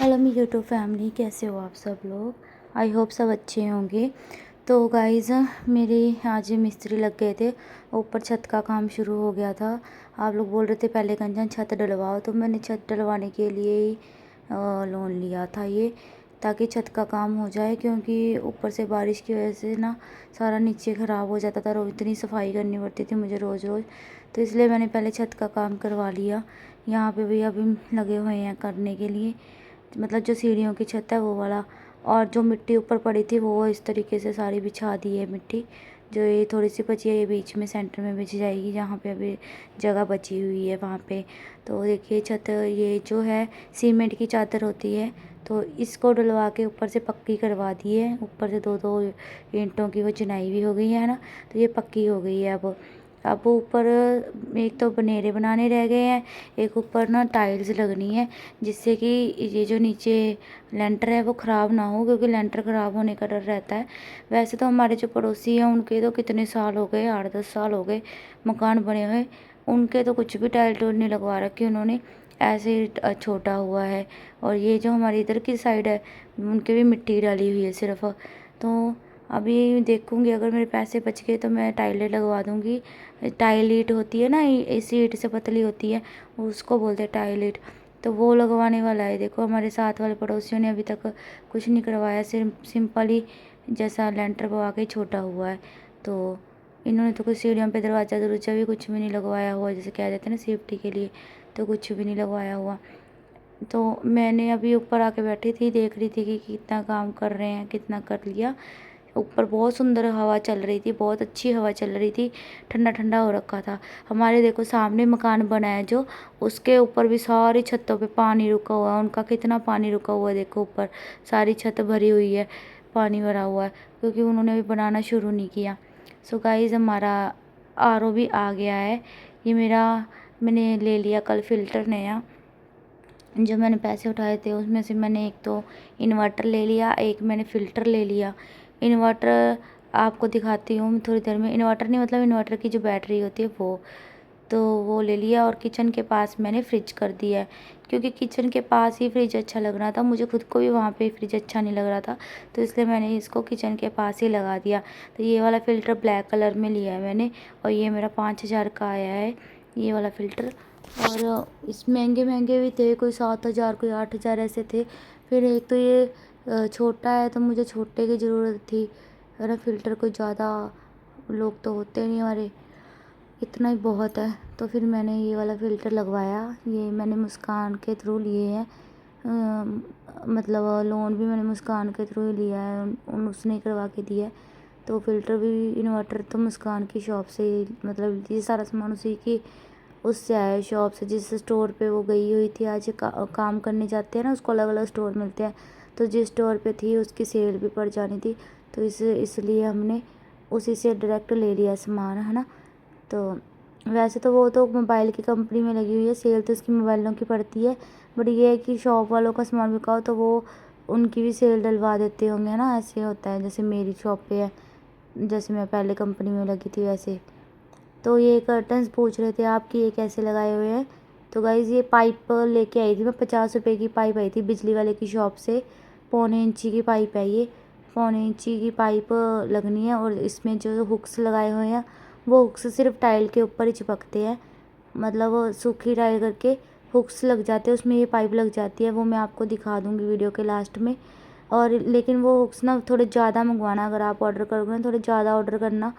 Hello मेरी YouTube family, कैसे हो आप सब लोग। आई होप सब अच्छे होंगे। तो गाइज़, मेरे आज मिस्त्री लग गए थे, ऊपर छत का काम शुरू हो गया था। आप लोग बोल रहे थे पहले कंचन छत डलवाओ, तो मैंने छत डलवाने के लिए ही लोन लिया था ये, ताकि छत का काम हो जाए। क्योंकि ऊपर से बारिश की वजह से ना सारा नीचे ख़राब हो जाता था, रोज इतनी सफाई करनी पड़ती थी मुझे रोज़ रोज़। तो इसलिए मैंने पहले छत का काम करवा लिया। यहाँ पे भी अभी लगे हुए हैं करने के लिए, मतलब जो सीढ़ियों की छत है वो वाला। और जो मिट्टी ऊपर पड़ी थी वो इस तरीके से सारी बिछा दी है मिट्टी। जो ये थोड़ी सी बची है ये बीच में सेंटर में बिछ जाएगी, जहाँ पे अभी जगह बची हुई है वहाँ पे। तो देखिए छत ये जो है सीमेंट की चादर होती है, तो इसको डलवा के ऊपर से पक्की करवा दी है। ऊपर से दो दो ईंटों की वो चिनाई भी हो गई है ना, तो ये पक्की हो गई है। अब ऊपर एक तो बनेरे बनाने रह गए हैं, एक ऊपर ना टाइल्स लगनी है, जिससे कि ये जो नीचे लेंटर है वो ख़राब ना हो, क्योंकि लेंटर ख़राब होने का डर रहता है। वैसे तो हमारे जो पड़ोसी हैं उनके तो कितने साल हो गए, 8-10 साल हो गए मकान बने हुए, उनके तो कुछ भी टाइल टूल नहीं लगवा रखी उन्होंने, ऐसे ही छोटा हुआ है। और ये जो हमारी इधर की साइड है उनके भी मिट्टी डाली हुई है सिर्फ। तो अभी देखूँगी अगर मेरे पैसे बच गए तो मैं टाइलें लगवा दूँगी। टाइल ईंट होती है ना, इसी ईंट से पतली होती है, उसको बोलते हैं टाइल ईंट। तो वो लगवाने वाला है। देखो हमारे साथ वाले पड़ोसियों ने अभी तक कुछ नहीं करवाया, सिर्फ सिंपल ही जैसा लेंटर पवा के छोटा हुआ है। तो इन्होंने तो कुछ सीढ़ियों पे दरवाज़ा दरवाजा भी कुछ भी नहीं लगवाया हुआ, जैसे कह देते हैं ना सेफ्टी के लिए, तो कुछ भी नहीं लगवाया हुआ। तो मैंने अभी ऊपर आके बैठी थी, देख रही थी कि कितना काम कर रहे हैं, कितना कर लिया। ऊपर बहुत सुंदर हवा चल रही थी, बहुत अच्छी हवा चल रही थी, ठंडा ठंडा हो रखा था। हमारे देखो सामने मकान बना है जो, उसके ऊपर भी सारी छतों पे पानी रुका हुआ है। उनका कितना पानी रुका हुआ है, देखो ऊपर सारी छत भरी हुई है, पानी भरा हुआ है, क्योंकि उन्होंने भी बनाना शुरू नहीं किया। सो गाइस, हमारा आरओ भी आ गया है। ये मैंने ले लिया कल फ़िल्टर नया। जो मैंने पैसे उठाए थे उसमें से मैंने एक तो इन्वर्टर ले लिया, एक मैंने फ़िल्टर ले लिया। इन्वर्टर आपको दिखाती हूँ थोड़ी देर में। इन्वर्टर नहीं, मतलब इन्वर्टर की जो बैटरी होती है वो, तो वो ले लिया। और किचन के पास मैंने फ्रिज कर दिया है, क्योंकि किचन के पास ही फ्रिज अच्छा लग रहा था मुझे, खुद को भी वहाँ पे फ्रिज अच्छा नहीं लग रहा था, तो इसलिए मैंने इसको किचन के पास ही लगा दिया। तो ये वाला फ़िल्टर ब्लैक कलर में लिया है मैंने, और ये मेरा 5,000 का आया है ये वाला फ़िल्टर। और इस महंगे महंगे भी थे, कोई 7,000 कोई 8,000 ऐसे थे। फिर एक तो ये छोटा है, तो मुझे छोटे की ज़रूरत थी, है ना। फ़िल्टर कोई ज़्यादा लोग तो होते नहीं हमारे, इतना ही बहुत है। तो फिर मैंने ये वाला फ़िल्टर लगवाया। ये मैंने मुस्कान के थ्रू लिए हैं, मतलब लोन भी मैंने मुस्कान के थ्रू ही लिया है, उसने करवा के दिया है। तो फ़िल्टर भी इन्वर्टर तो मुस्कान की शॉप से ही, मतलब ये सारा सामान उसी की उससे आया है, शॉप से। जिस स्टोर पे वो गई हुई थी आज काम करने जाते हैं ना, उसको अलग अलग स्टोर मिलते हैं, तो जिस स्टोर पे थी उसकी सेल भी पड़ जानी थी, तो इसलिए हमने उसी से डायरेक्ट ले लिया सामान, है ना। तो वैसे तो वो तो मोबाइल की कंपनी में लगी हुई है, सेल तो उसकी मोबाइलों की पड़ती है, बट ये है कि शॉप वालों का सामान बिकाओ तो वो उनकी भी सेल डलवा देते होंगे ना, ऐसे होता है। जैसे मेरी शॉप पे है, जैसे मैं पहले कंपनी में लगी थी वैसे। तो ये कर्टन्स पूछ रहे थे आप कि ये कैसे लगाए हुए हैं। तो गाइज़, ये पाइप लेके आई थी मैं, 50 रुपये की पाइप आई थी बिजली वाले की शॉप से। 1.25 इंची की पाइप है ये, 1.25 इंची की पाइप लगनी है। और इसमें जो हुक्स लगाए हुए हैं वो हुक्स सिर्फ टाइल के ऊपर ही चिपकते हैं, मतलब सूखी टाइल करके हुक्स लग जाते हैं उसमें, ये पाइप लग जाती है। वो मैं आपको दिखा दूँगी वीडियो के लास्ट में। और लेकिन वो हुक्स ना थोड़े ज़्यादा मंगवाना, अगर आप ऑर्डर करोगे ना थोड़े ज़्यादा ऑर्डर करना,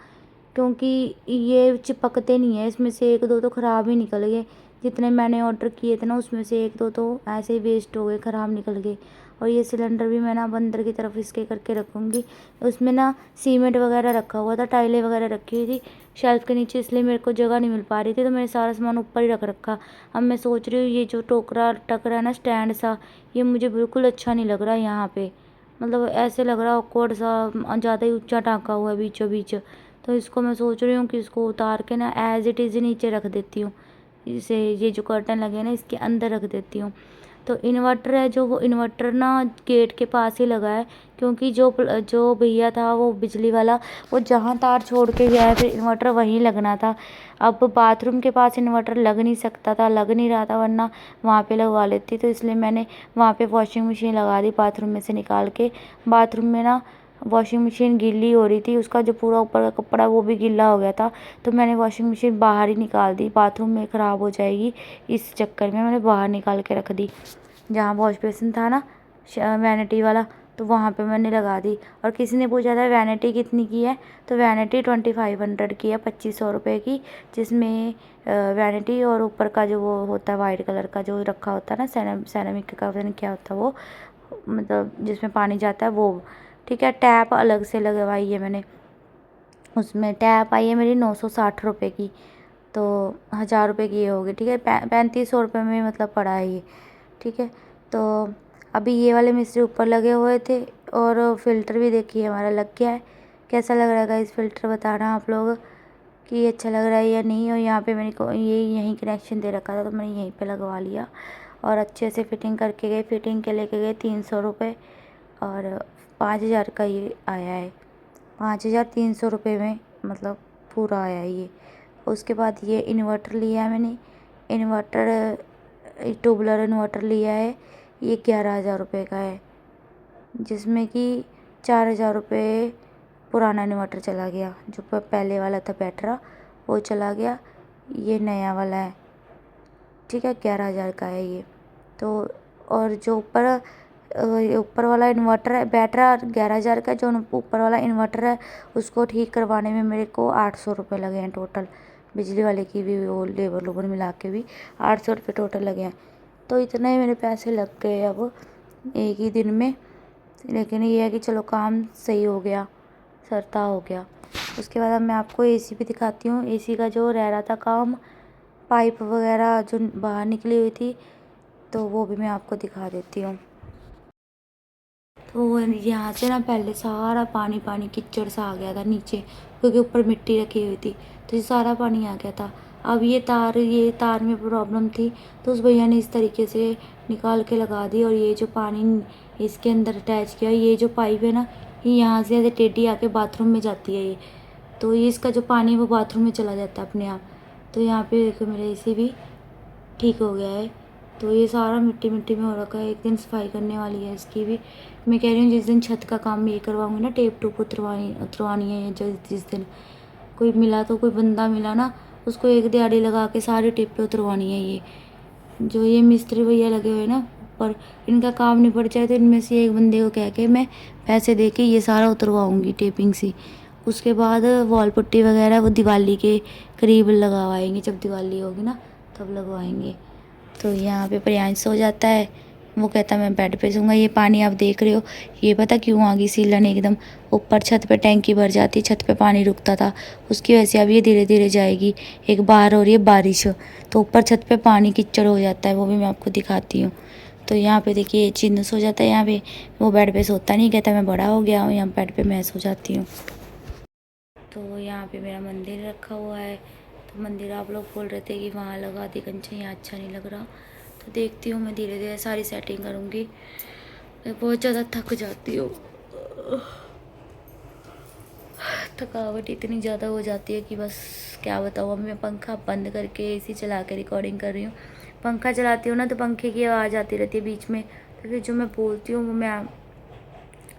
क्योंकि ये चिपकते नहीं है। इसमें से एक दो तो ख़राब ही निकल गए, जितने मैंने ऑर्डर किए थे ना उसमें से एक दो तो ऐसे ही वेस्ट हो गए, ख़राब निकल गए। और ये सिलेंडर भी मैं ना अब अंदर की तरफ इसके करके रखूँगी। उसमें ना सीमेंट वगैरह रखा हुआ था, टाइलें वगैरह रखी हुई थी शेल्फ़ के नीचे, इसलिए मेरे को जगह नहीं मिल पा रही थी, तो मैंने सारा सामान ऊपर ही रख रखा। अब मैं सोच रही हूँ ये जो टोकरा टकरा है ना स्टैंड सा, ये मुझे बिल्कुल अच्छा नहीं लग रहा है यहाँ पे, मतलब ऐसे लग रहा है ऑकवर्ड सा, ज़्यादा ही ऊंचा टाँका हुआ है बीचों बीच। तो इसको मैं सोच रही हूँ कि इसको उतार के ना एज़ इट इज़ नीचे रख देती हूँ, इसे ये जो कर्टन लगे हैं ना इसके अंदर रख देती हूँ। तो इन्वर्टर है जो, वो इन्वर्टर ना गेट के पास ही लगा है, क्योंकि जो भैया था वो बिजली वाला, वो जहाँ तार छोड़ के गया है फिर इन्वर्टर वहीं लगना था। अब बाथरूम के पास इन्वर्टर लग नहीं सकता था, लग नहीं रहा था, वरना वहाँ पे लगवा लेती। तो इसलिए मैंने वहाँ पे वॉशिंग मशीन लगा दी बाथरूम में से निकाल के। बाथरूम में ना वॉशिंग मशीन गीली हो रही थी, उसका जो पूरा ऊपर का कपड़ा वो भी गीला हो गया था, तो मैंने वॉशिंग मशीन बाहर ही निकाल दी, बाथरूम में ख़राब हो जाएगी इस चक्कर में मैंने बाहर निकाल के रख दी। जहाँ वॉश बेसिन था ना वैनिटी वाला, तो वहाँ पे मैंने लगा दी। और किसी ने पूछा था वैनिटी कितनी की है, तो वैनिटी 2500 की है, 2500 रुपये की, जिसमें वैनिटी और ऊपर का जो वो होता है वाइट कलर का जो रखा होता है ना सैरामिक का, पता नहीं क्या होता है वो, मतलब जिसमें पानी जाता है वो, ठीक है। टैप अलग से लगवाई है मैंने, उसमें टैप आई है मेरी 960 रुपये की, तो 1000 रुपये की ये होगी, ठीक है। 3500 रुपये में मतलब पड़ा है ये, ठीक है। तो अभी ये वाले मिस्त्री ऊपर लगे हुए थे, और फ़िल्टर भी देखिए हमारा लग गया है। कैसा लग रहा है इस फ़िल्टर, बताना आप लोग कि अच्छा लग रहा है या नहीं। और यहाँ पे मैंने को ये यहीं कनेक्शन दे रखा था, तो मैंने यहीं पे लगवा लिया और अच्छे से फिटिंग करके गए। फिटिंग के लेके गए 300 रुपये, और 5000 का ये आया है, 5300 रुपये में मतलब पूरा आया है ये। उसके बाद ये इन्वर्टर लिया है मैंने, इन्वर्टर ट्यूबलर इन्वर्टर लिया है, ये 11,000 रुपये का है, जिसमें कि 4,000 रुपये पुराना इन्वर्टर चला गया, जो पहले वाला था बैटरा वो चला गया, ये नया वाला है, ठीक है। 11,000 का है ये। तो और जो ऊपर वाला इन्वर्टर है, बैटरा 11,000 का, जो ऊपर वाला इन्वर्टर है उसको ठीक करवाने में मेरे को 800 रुपये लगे हैं टोटल, बिजली वाले की भी वो लेबर लोबर मिला के भी 800 रुपये टोटल लगे हैं। तो इतने ही मेरे पैसे लग गए अब एक ही दिन में, लेकिन ये है कि चलो काम सही हो गया, सरता हो गया। उसके बाद अब मैं आपको एसी भी दिखाती हूँ। एसी का जो रह रहा था काम, पाइप वगैरह जो बाहर निकली हुई थी, तो वो भी मैं आपको दिखा देती हूँ। तो यहाँ से ना पहले सारा पानी पानी कीचड़ सा आ गया था नीचे, क्योंकि ऊपर मिट्टी रखी हुई थी, तो ये सारा पानी आ गया था। अब ये तार में प्रॉब्लम थी, तो उस भैया ने इस तरीके से निकाल के लगा दी। और ये जो पानी इसके अंदर अटैच किया, ये जो पाइप है ना, ये यहाँ से ऐसे टेढ़ी आके बाथरूम में जाती है ये, तो ये इसका जो पानी वो बाथरूम में चला जाता है अपने आप। तो यहाँ पे देखो मेरा एसी भी ठीक हो गया है। तो ये सारा मिट्टी मिट्टी में हो रखा है, एक दिन सफाई करने वाली है इसकी भी। मैं कह रही हूँ जिस दिन छत का काम ये करवाऊँगी ना, टेप टूप उतरवानी है, या जिस दिन कोई मिला, तो कोई बंदा मिला ना, उसको एक दिहाड़ी लगा के सारी टेपें उतरवानी है। ये जो ये मिस्त्री भैया लगे हुए ना ऊपर, इनका काम निपट जाए तो इनमें से एक बंदे को कह के मैं पैसे दे के ये सारा उतरवाऊँगी टेपिंग सी। उसके बाद वॉल पुट्टी वगैरह वो दिवाली के करीब लगवाएंगे, जब दिवाली होगी ना तब लगवाएंगे। तो यहाँ पे प्रियांश सो जाता है, वो कहता है मैं बेड पे सोऊंगा। ये पानी आप देख रहे हो, ये पता क्यों आ गई सीलन एकदम ऊपर छत पे, टैंकी भर जाती, छत पे पानी रुकता था, उसकी वजह से अब ये धीरे धीरे जाएगी। एक बाहर हो रही है बारिश, तो ऊपर छत पे पानी कीचड़ हो जाता है, वो भी मैं आपको दिखाती हूँ। तो यहाँ पे देखिए चिन्ह सो जाता है यहाँ पे, वो बेड पे सोता नहीं, कहता मैं बड़ा हो गया हूँ, यहाँ बेड पे मैं सो जाती हूँ। तो यहाँ पे मेरा मंदिर रखा हुआ है, तो मंदिर आप लोग बोल रहे थे कि वहाँ लगा दी कंचन, यहाँ अच्छा नहीं लग रहा, तो देखती हूँ मैं धीरे धीरे सारी सेटिंग करूँगी। मैं बहुत ज़्यादा थक जाती हूँ, थकावट इतनी ज़्यादा हो जाती है कि बस क्या बताऊँ। अब मैं पंखा बंद करके एसी चला के रिकॉर्डिंग कर रही हूँ। पंखा चलाती हूँ ना तो पंखे की आवाज़ आती रहती है बीच में, तो फिर जो मैं बोलती हूँ वो मैं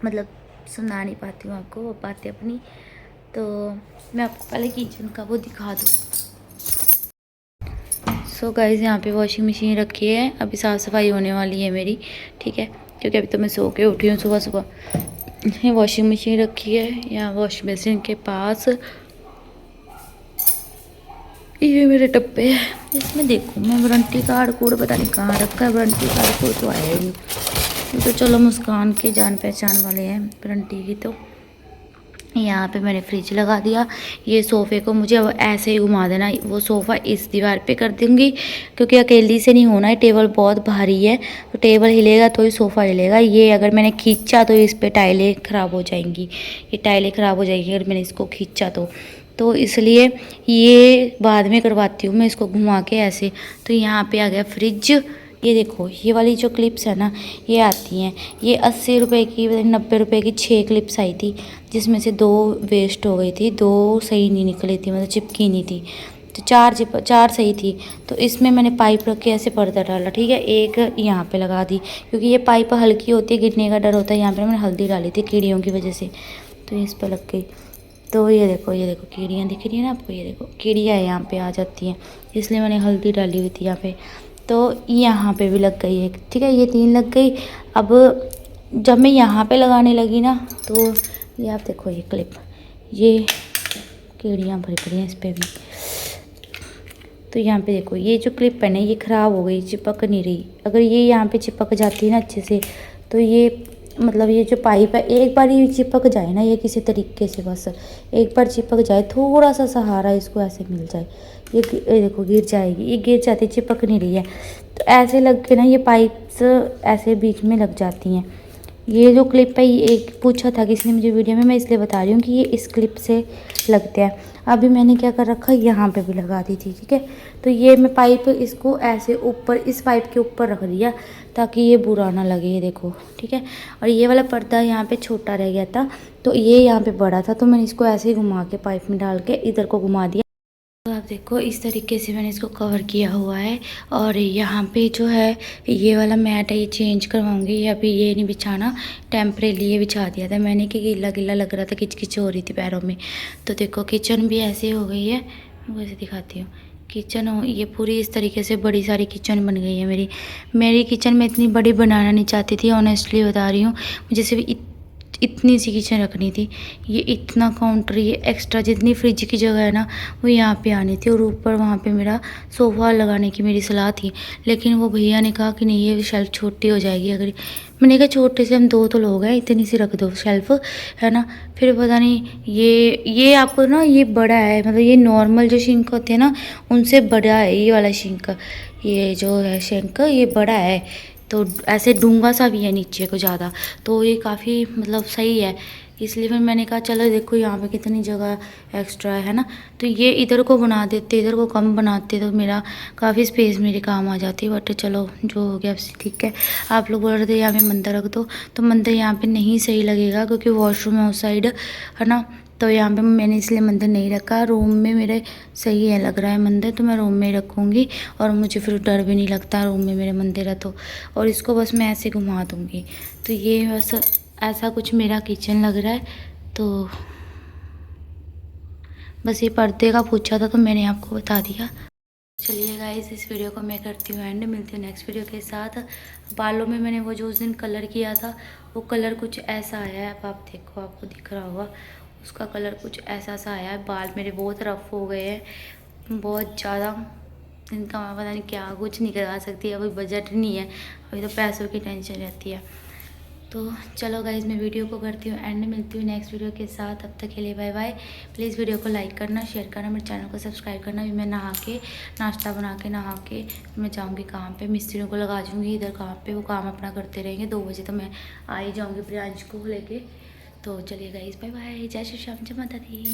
मतलब सुना नहीं पाती हूँ आपको वो बातें अपनी। तो मैं आपको पहले किचन का वो दिखा दूँ। सो गाइस यहाँ पे वॉशिंग मशीन रखी है, अभी साफ़ सफाई होने वाली है मेरी, ठीक है, क्योंकि अभी तो मैं सो के उठी हूँ सुबह सुबह। वॉशिंग मशीन रखी है यहाँ वॉश बेसिन के पास। ये मेरे डब्बे है, इसमें देखो मैं वारंटी कार्ड कूड़ पता नहीं कहाँ रखा है, वारंटी कार्ड कोड तो आया ही नहीं। तो चलो मुस्कान के जान पहचान वाले हैं वारंटी की। तो यहाँ पे मैंने फ्रिज लगा दिया। ये सोफ़े को मुझे अब ऐसे ही घुमा देना, वो सोफ़ा इस दीवार पे कर दूँगी, क्योंकि अकेली से नहीं होना है, टेबल बहुत भारी है, तो टेबल हिलेगा तो ही सोफ़ा हिलेगा। ये अगर मैंने खींचा तो इस पे टाइलें ख़राब हो जाएंगी, ये टाइलें ख़राब हो जाएगी अगर मैंने इसको खींचा तो इसलिए ये बाद में करवाती हूँ मैं इसको घुमा के ऐसे। तो यहाँ पे आ गया फ्रिज, ये देखो ये वाली जो क्लिप्स है ना ये आती हैं, ये 80 रुपये की 90 रुपये की 6 क्लिप्स आई थी, जिसमें से 2 वेस्ट हो गई थी, 2 सही नहीं निकली थी, मतलब चिपकी नहीं थी, तो 4 सही थी। तो इसमें मैंने पाइप रख के ऐसे पर्दा डाला, ठीक है, एक यहाँ पे लगा दी, क्योंकि ये पाइप हल्की होती है, गिरने का डर होता है। यहाँ पे मैंने हल्दी डाली थी कीड़ियों की वजह से, तो इस पर लग गई। तो ये देखो कीड़ियाँ दिख रही है ना आपको, ये देखो कीड़ियाँ यहाँ पे आ जाती हैं, इसलिए मैंने हल्दी डाली हुई थी यहाँ पे। तो यहाँ पे भी लग गई है, ठीक है, ये 3 लग गई। अब जब मैं यहाँ पे लगाने लगी ना, तो ये आप देखो ये क्लिप, ये कीड़ियाँ भरी पड़ी हैं इस पर भी। तो यहाँ पे देखो ये जो क्लिप है ना ये ख़राब हो गई, चिपक नहीं रही। अगर ये यहाँ पे चिपक जाती है ना अच्छे से, तो ये मतलब ये जो पाइप है, एक बार ये चिपक जाए ना, ये किसी तरीके से बस एक बार चिपक जाए, थोड़ा सा सहारा इसको ऐसे मिल जाए, ये देखो गिर जाएगी, ये गिर जाती, चिपक नहीं रही है। तो ऐसे लग के ना ये पाइप्स ऐसे बीच में लग जाती हैं। ये जो क्लिप है, ये एक पूछा था किसी ने मुझे वीडियो में, मैं इसलिए बता रही हूँ कि ये इस क्लिप से लगते हैं। अभी मैंने क्या कर रखा है, यहाँ पे भी लगा दी थी, ठीक है। तो ये मैं पाइप इसको ऐसे ऊपर, इस पाइप के ऊपर रख दिया ताकि ये बुरा ना लगे, ये देखो, ठीक है। और ये वाला पर्दा यहाँ पे छोटा रह गया था, तो ये यहाँ पे बड़ा था, तो मैंने इसको ऐसे ही घुमा के पाइप में डाल के इधर को घुमा दिया। तो आप देखो इस तरीके से मैंने इसको कवर किया हुआ है। और यहाँ पे जो है ये वाला मैट है, ये चेंज करवाऊंगी, अभी ये नहीं बिछाना, टेम्परेरी ये बिछा दिया था मैंने कि गीला गीला लग रहा था, किचकिच हो रही थी पैरों में। तो देखो किचन भी ऐसे हो गई है, मैं वैसे दिखाती हूँ। किचन हो ये पूरी इस तरीके से बड़ी सारी किचन बन गई है मेरी किचन में इतनी बड़ी बनाना नहीं चाहती थी, ऑनेस्टली बता रही हूँ। मुझे सिर्फ इतनी सी किचन रखनी थी, ये इतना काउंटर, ये एक्स्ट्रा जितनी फ्रिज की जगह है ना वो यहाँ पे आनी थी, और ऊपर वहाँ पे मेरा सोफ़ा लगाने की मेरी सलाह थी, लेकिन वो भैया ने कहा कि नहीं ये शेल्फ़ छोटी हो जाएगी। अगर मैंने कहा छोटे से हम 2 तो लोग हैं, इतनी सी रख दो शेल्फ़, है ना। फिर पता नहीं ये आपको ना ये बड़ा है, मतलब ये नॉर्मल जो सिंक होते हैं ना उनसे बड़ा है ये वाला सिंक, ये जो है सिंक ये बड़ा है, तो ऐसे डूंगा सा भी है नीचे को ज़्यादा, तो ये काफ़ी मतलब सही है। इसलिए फिर मैंने कहा चलो देखो यहाँ पे कितनी जगह एक्स्ट्रा है ना, तो ये इधर को बना देते, इधर को कम बनाते तो मेरा काफ़ी स्पेस मेरे काम आ जाती। बट चलो जो हो गया ठीक है। आप लोग बोल रहे थे यहाँ पे मंदिर रख दो, तो मंदिर यहाँ पे नहीं सही लगेगा क्योंकि वॉशरूम है उस साइड, है ना। तो यहाँ पे मैंने इसलिए मंदिर नहीं रखा, रूम में मेरे सही है लग रहा है मंदिर, तो मैं रूम में ही रखूँगी। और मुझे फिर डर भी नहीं लगता रूम में मेरे मंदिर है तो। और इसको बस मैं ऐसे घुमा दूँगी। तो ये बस ऐसा कुछ मेरा किचन लग रहा है। तो बस ये पर्दे का पूछा था तो मैंने आपको बता दिया। चलिए गाइस इस वीडियो को मैं करती हूँ एंड, मिलती हूँ नेक्स्ट वीडियो के साथ। बालों में मैंने वो जो उस दिन कलर किया था वो कलर कुछ ऐसा आया है, अब आप देखो आपको दिख रहा होगा, उसका कलर कुछ ऐसा सा आया है। बाल मेरे बहुत रफ हो गए हैं, बहुत ज़्यादा, इनका मैं पता नहीं क्या कुछ नहीं करवा सकती, अभी बजट नहीं है, अभी तो पैसों की टेंशन रहती है। तो चलो गाइज़ मैं वीडियो को करती हूँ एंड, मिलती हूँ नेक्स्ट वीडियो के साथ। तब तक के लिए बाय बाय। प्लीज़ वीडियो को लाइक करना, शेयर करना, मेरे चैनल को सब्सक्राइब करना। अभी मैं नहा के नाश्ता बना के नहा के मैं जाऊँगी काम पे, मिस्त्रियों को लगा दूँगी इधर काम पे, वो काम अपना करते रहेंगे। 2 बजे तो मैं आ ही जाऊँगी प्रियांश को लेके। तो चलिए गाइज़ बाय बाय, जय श्री श्याम, जय माता दी।